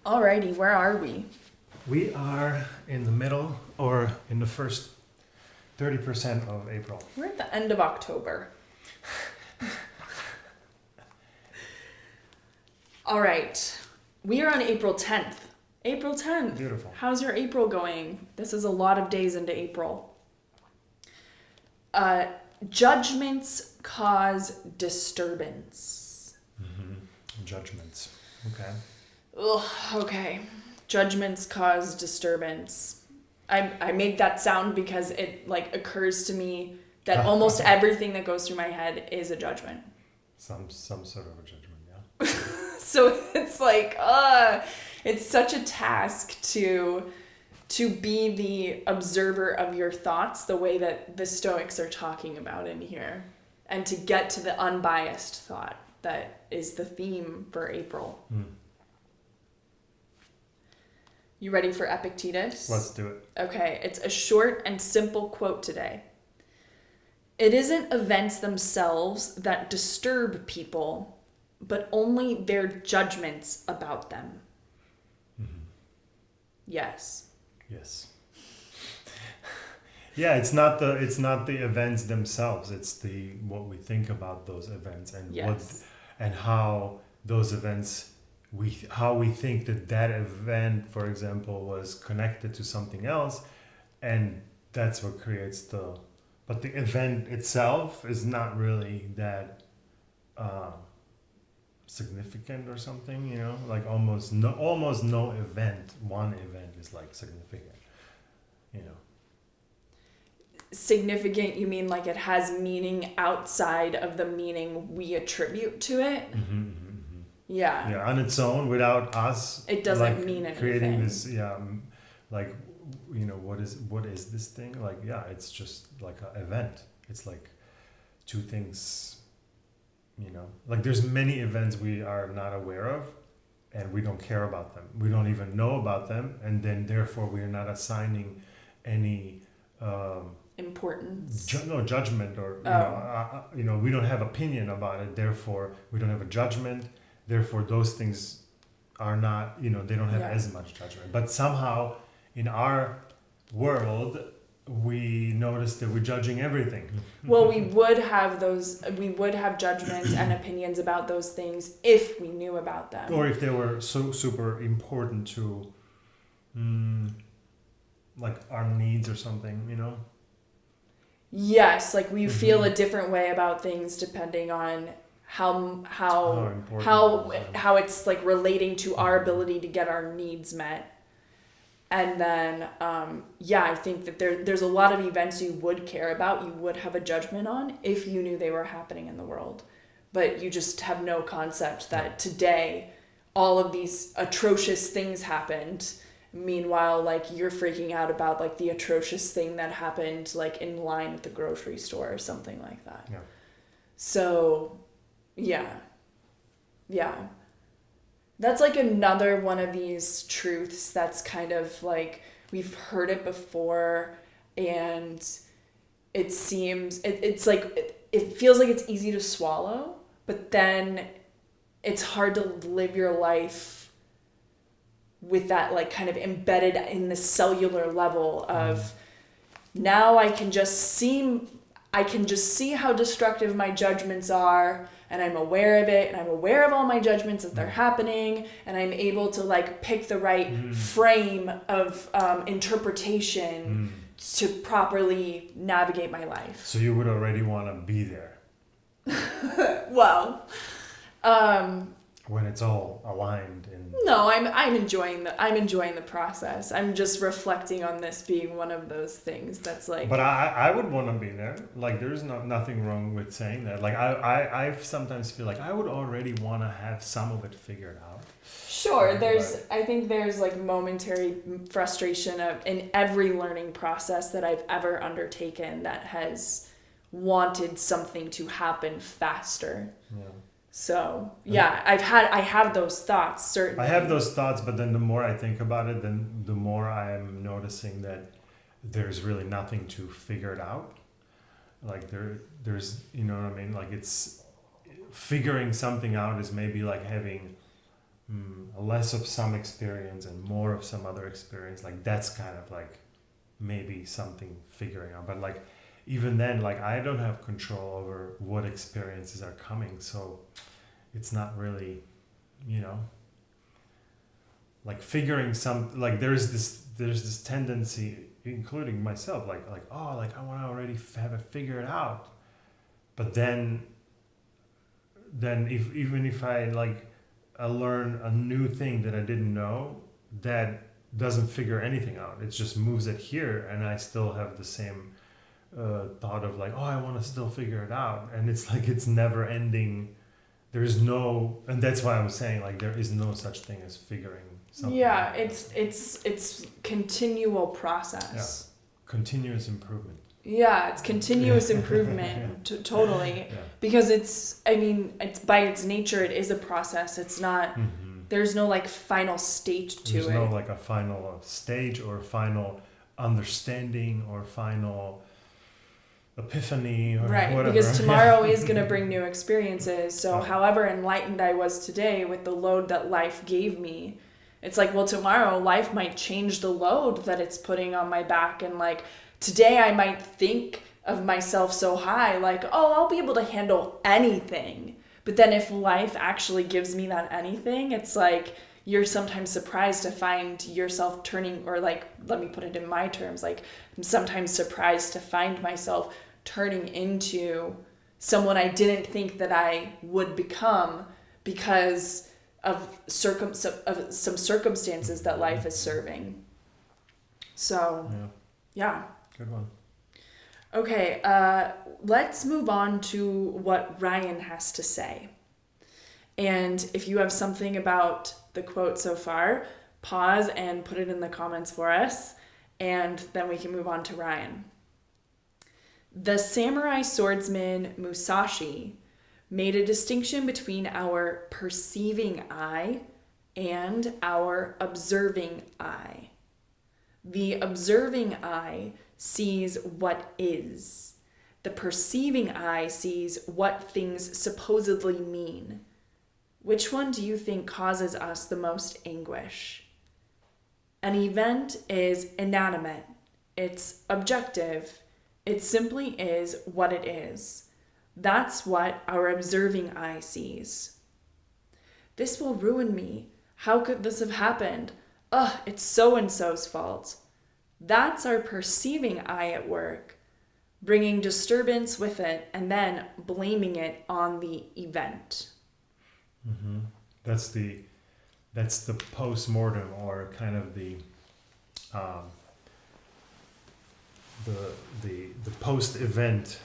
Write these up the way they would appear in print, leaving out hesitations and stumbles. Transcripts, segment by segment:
Alrighty, where are we? We are in the middle or in the first 30% of April. We're at the end of October. All right. We are on April 10th. April 10th. Beautiful. How's your April going? This is a lot of days into April. Judgments cause disturbance. Mm-hmm. Judgments. Okay. Ugh, okay. Judgments cause disturbance. I made that sound because it occurs to me that almost everything that goes through my head is a judgment. Some sort of a judgment, yeah. So it's it's such a task to be the observer of your thoughts the way that the Stoics are talking about in here, and to get to the unbiased thought that is the theme for April. You ready for Epictetus? Let's do it. Okay, it's a short and simple quote today. It isn't events themselves that disturb people, but only their judgments about them. Mm-hmm. Yes. Yes. Yeah, it's not the events themselves. It's what we think about those events and Yes. and how those events how we think that event, for example, was connected to something else, and that's what creates but the event itself is not really that significant or something, like almost no one event is like significant, Significant, you mean like it has meaning outside of the meaning we attribute to it? Yeah. Yeah, on its own, without us, It doesn't mean anything. Creating this, what is this thing? It's just like an event. It's like two things, there's many events we are not aware of, and we don't care about them. We don't even know about them, and then therefore we are not assigning any importance. Judgment, or we don't have opinion about it. Therefore, we don't have a judgment. Therefore, those things are not, they don't have as much judgment. But somehow, in our world, we notice that we're judging everything. Well, we would have judgments and opinions about those things if we knew about them. Or if they were so super important to, our needs or something, Yes, we feel a different way about things depending on how it's relating to our ability to get our needs met. And then I think that there's a lot of events you would care about, you would have a judgment on if you knew they were happening in the world, but you just have no concept that today all of these atrocious things happened. Meanwhile, you're freaking out about the atrocious thing that happened in line at the grocery store or something like that. Yeah. So yeah. That's another one of these truths that's kind of we've heard it before, and it seems it feels like it's easy to swallow, but then it's hard to live your life with that kind of embedded in the cellular level of now I can just see how destructive my judgments are, and I'm aware of it, and I'm aware of all my judgments as they're happening, and I'm able to pick the right frame of interpretation to properly navigate my life. So you would already want to be there. Well, when it's all aligned and no, I'm enjoying the process. I'm just reflecting on this being one of those things that's But I would want to be there. There's nothing wrong with saying that. I sometimes feel like I would already want to have some of it figured out. Sure, I think there's momentary frustration in every learning process that I've ever undertaken that has wanted something to happen faster. Yeah. So yeah, I have those thoughts, certainly. I have those thoughts, but then the more I think about it, then the more I am noticing that there's really nothing to figure it out. There's it's figuring something out is maybe having less of some experience and more of some other experience, like that's kind of like maybe something figuring out. But like even then, like I don't have control over what experiences are coming, so it's not really, you know, like figuring some, like there's this tendency, including myself, like oh, like I want to already have it figured out. But then if even if I like I learn a new thing that I didn't know, that doesn't figure anything out. It just moves it here, and I still have the same thought of like, oh, I want to still figure it out, and it's like it's never ending. There's no, and that's why I'm saying like there is no such thing as figuring something. Yeah, it's continual process. Yeah. Continuous improvement. Yeah, it's continuous improvement, totally. Yeah. Because it's by its nature, it is a process. It's not, there's no like final state to it. There's no like a final stage or final understanding or final epiphany or whatever. Because tomorrow is going to bring new experiences. So however enlightened I was today with the load that life gave me, it's like, well, tomorrow life might change the load that it's putting on my back, and like, today I might think of myself so high, like, oh, I'll be able to handle anything. But then if life actually gives me that anything, it's like you're sometimes surprised to find yourself turning, or like, let me put it in my terms, like I'm sometimes surprised to find myself turning into someone I didn't think that I would become because of some circumstances that life is serving. So, yeah. Good one. Okay, let's move on to what Ryan has to say. And if you have something about the quote so far, pause and put it in the comments for us, and then we can move on to Ryan. The samurai swordsman Musashi made a distinction between our perceiving eye and our observing eye. The observing eye sees what is. The perceiving eye sees what things supposedly mean. Which one do you think causes us the most anguish? An event is inanimate. It's objective. It simply is what it is. That's what our observing eye sees. This will ruin me. How could this have happened? Ugh, it's so-and-so's fault. That's our perceiving eye at work, bringing disturbance with it and then blaming it on the event. Mm-hmm. That's the post-mortem, or kind of the post-event,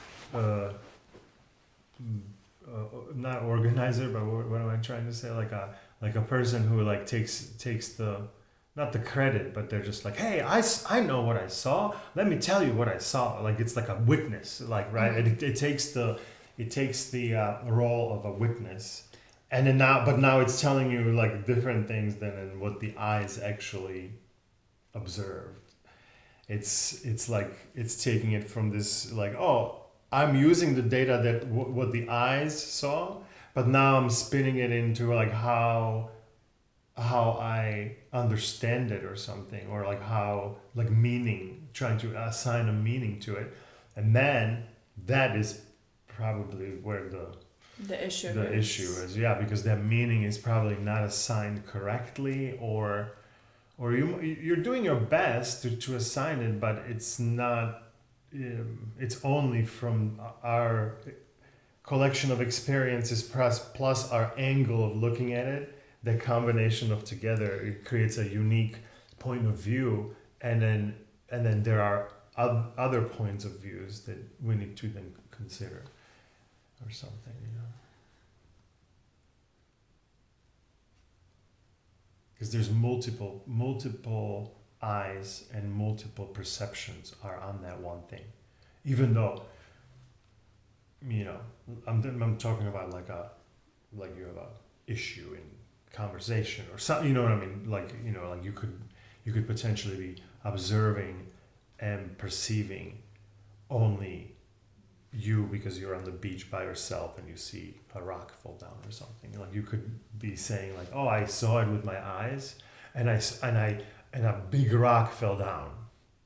not organizer, but what am I trying to say? Like a person who like takes the, not the credit, but they're just like, hey, I know what I saw. Let me tell you what I saw. Like it's like a witness, like, right? Mm-hmm. It takes the role of a witness, and then now it's telling you like different things than what the eyes actually observed. It's like it's taking it from this like, oh, I'm using the data that what the eyes saw, but now I'm spinning it into like how I understand it or something, or like how like meaning, trying to assign a meaning to it, and then that is probably where the issue is. Yeah, because that meaning is probably not assigned correctly, or you're doing your best to assign it, but it's not. It's only from our collection of experiences plus our angle of looking at it. The combination of together, it creates a unique point of view, and then there are other points of views that we need to then consider, or something, because there's multiple eyes and multiple perceptions are on that one thing, even though I'm talking about like you have a issue in conversation or something, you know what I mean, like you could potentially be observing and perceiving only you, because you're on the beach by yourself and you see a rock fall down or something. Like you could be saying like, oh, I saw it with my eyes, and a big rock fell down,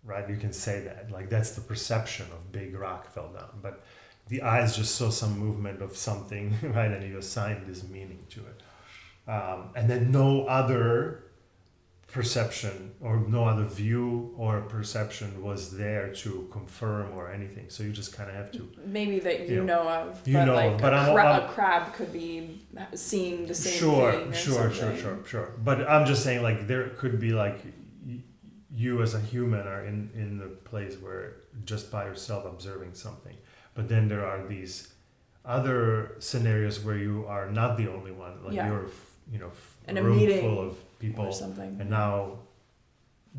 right? You can say that. Like that's the perception of big rock fell down, but the eyes just saw some movement of something, right? And you assigned this meaning to it. And then no other perception or no other view or perception was there to confirm or anything. So you just kind of have to... Maybe that you know of, you but know like of, but a crab could be seeing the same thing. Sure. But I'm just saying, like, there could be, like, you as a human are in the place where just by yourself observing something. But then there are these other scenarios where you are not the only one. Like you're, in a room meeting full of people or something. And now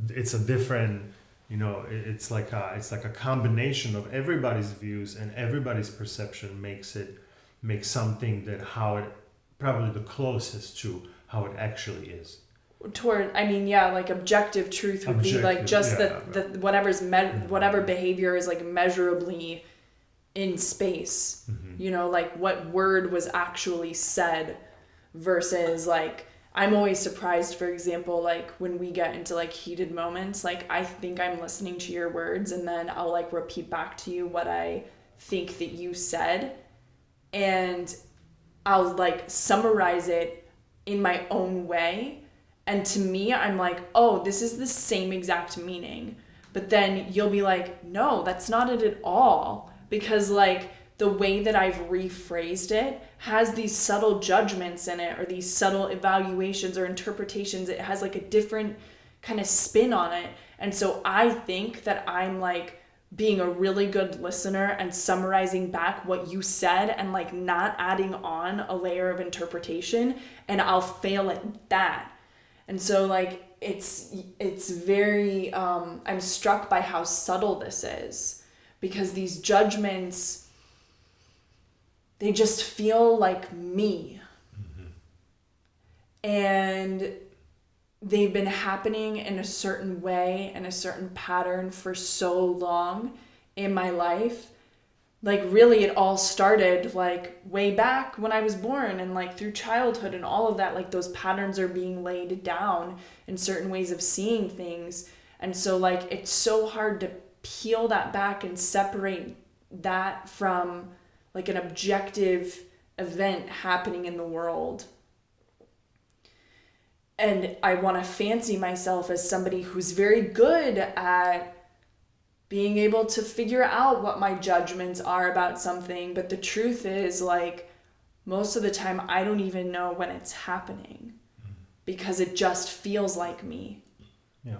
it's a different, it's like a combination of everybody's views and everybody's perception makes something that how it probably the closest to how it actually is. Like objective truth would be like just that whatever behavior is like measurably in space, like what word was actually said versus like, I'm always surprised, for example, like when we get into like heated moments, like I think I'm listening to your words and then I'll like repeat back to you what I think that you said, and I'll like summarize it in my own way. And to me, I'm like, oh, this is the same exact meaning. But then you'll be like, no, that's not it at all. Because like the way that I've rephrased it has these subtle judgments in it, or these subtle evaluations or interpretations. It has like a different kind of spin on it. And so I think that I'm like being a really good listener and summarizing back what you said and like not adding on a layer of interpretation, and I'll fail at that. And so like it's very I'm struck by how subtle this is, because these judgments, they just feel like me. And they've been happening in a certain way, in a certain pattern for so long in my life. Like really it all started like way back when I was born, and like through childhood and all of that, like those patterns are being laid down in certain ways of seeing things. And so like it's so hard to peel that back and separate that from like an objective event happening in the world. And I want to fancy myself as somebody who's very good at being able to figure out what my judgments are about something. But the truth is, like, most of the time I don't even know when it's happening because it just feels like me. Yeah.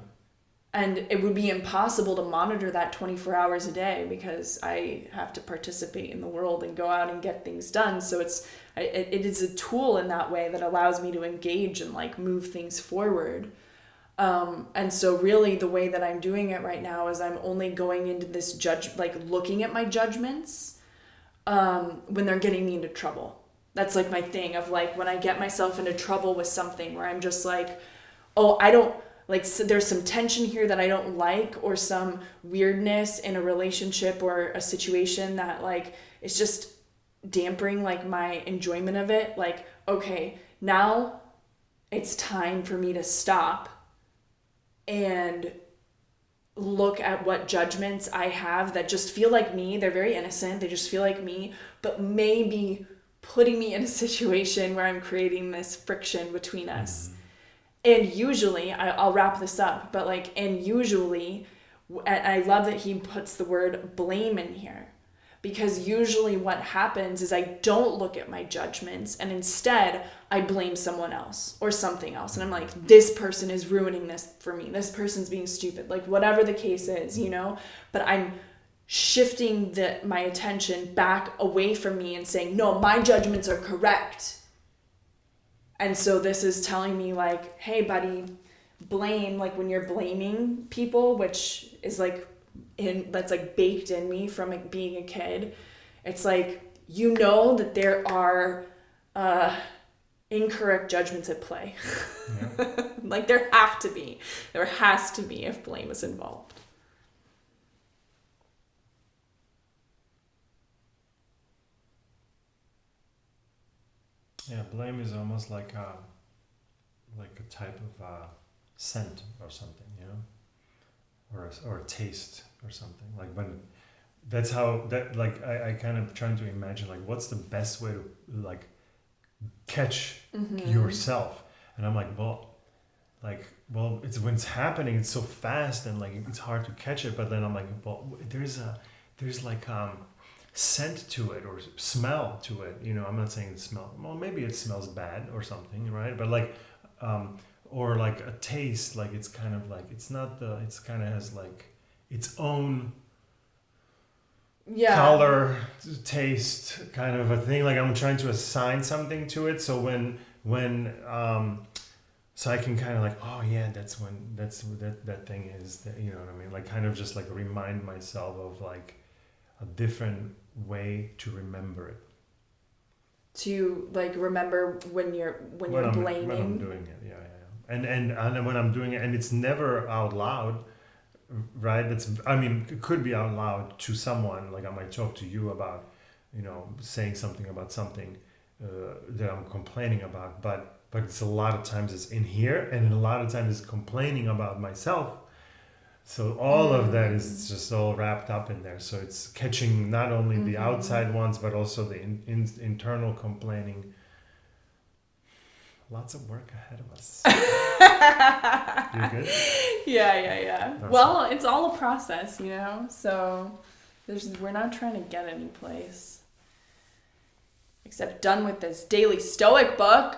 And it would be impossible to monitor that 24 hours a day because I have to participate in the world and go out and get things done. So it is a tool in that way that allows me to engage and like move things forward. And so really the way that I'm doing it right now is I'm only going into this looking at my judgments when they're getting me into trouble. That's like my thing of like when I get myself into trouble with something where I'm just like, oh, I don't, like, so there's some tension here that I don't like, or some weirdness in a relationship or a situation that like it's just dampering like my enjoyment of it. Like, okay, now it's time for me to stop and look at what judgments I have that just feel like me. They're very innocent. They just feel like me, but maybe putting me in a situation where I'm creating this friction between us. And usually, I'll wrap this up, but like, and usually, I love that he puts the word blame in here, because usually what happens is I don't look at my judgments and instead I blame someone else or something else. And I'm like, this person is ruining this for me. This person's being stupid, like whatever the case is, but I'm shifting my attention back away from me and saying, no, my judgments are correct. And so this is telling me like, hey buddy, blame, like when you're blaming people, which is like that's like baked in me from like being a kid. It's like, that there are incorrect judgments at play. Yeah. Like there has to be if blame is involved. Yeah, blame is almost like a type of scent or something, you know, or a taste or something. Like when that's how that like I kind of trying to imagine like what's the best way to like catch yourself, and I'm like, well, it's when it's happening, it's so fast and like it's hard to catch it. But then I'm like, well, there's like scent to it or smell to it. You know, I'm not saying it smells. Well, maybe it smells bad or something, right? But like, or like a taste. Like it's kind of like it's not the. It's kind of has like its own color, taste, kind of a thing. Like I'm trying to assign something to it. So when so I can kind of like, oh yeah, that's what that thing is. That, you know what I mean? Like kind of just like remind myself of like a different way to remember it. To like remember when you're blaming. When I'm doing it, yeah. And when I'm doing it, and it's never out loud, right? It could be out loud to someone. Like I might talk to you about, you know, saying something about something that I'm complaining about, but it's a lot of times it's in here, and a lot of times it's complaining about myself. So all of that is just all wrapped up in there. So it's catching not only the outside ones, but also the internal complaining. Lots of work ahead of us. You good? Yeah. Well, it's all a process, you know? So we're not trying to get any place. Except done with this daily Stoic book.